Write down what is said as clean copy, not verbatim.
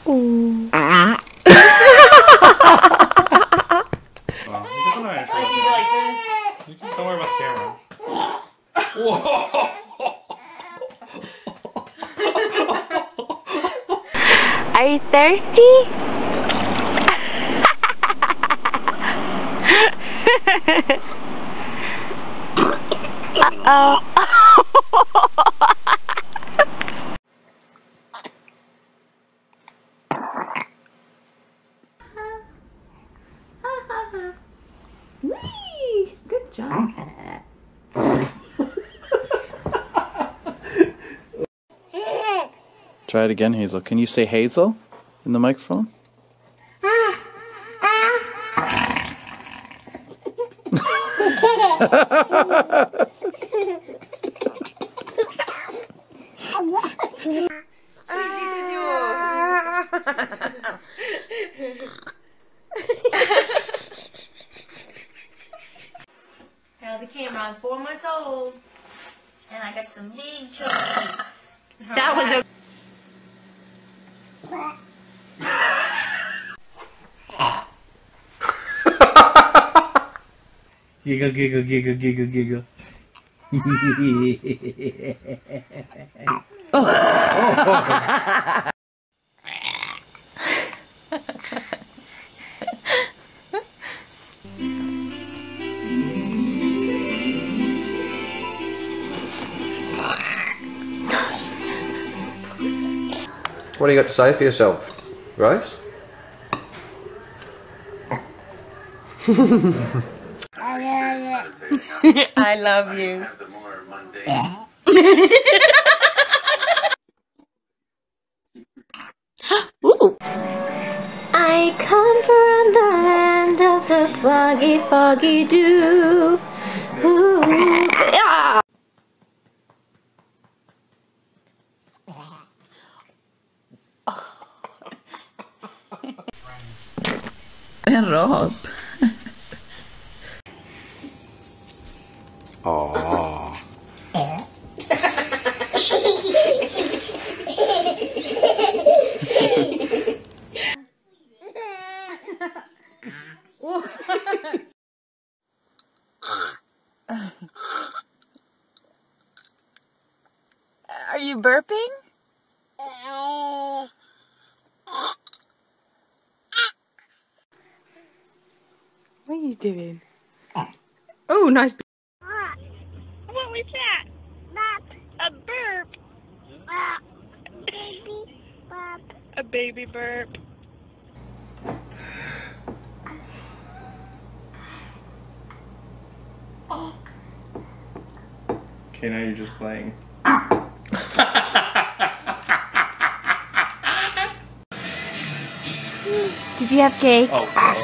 Ooh. You can don't worry about the camera. Whoa! Are you thirsty? Uh-oh. Whee! Good job. Try it again, Hazel. Can you say Hazel in the microphone? Held the camera on 4 months old. And I got some big chunks. That was a... Giggle, giggle, giggle, giggle, giggle. What do you got to say for yourself, Grace? I love you. Ooh. I come from the land of the foggy, foggy dew. Ooh. Yeah. En Rob. Oh. Are you burping? What are you doing? Oh, nice. What was that? A burp. Baby burp. A baby burp. Okay, now you're just playing. Did you have cake? Oh, God.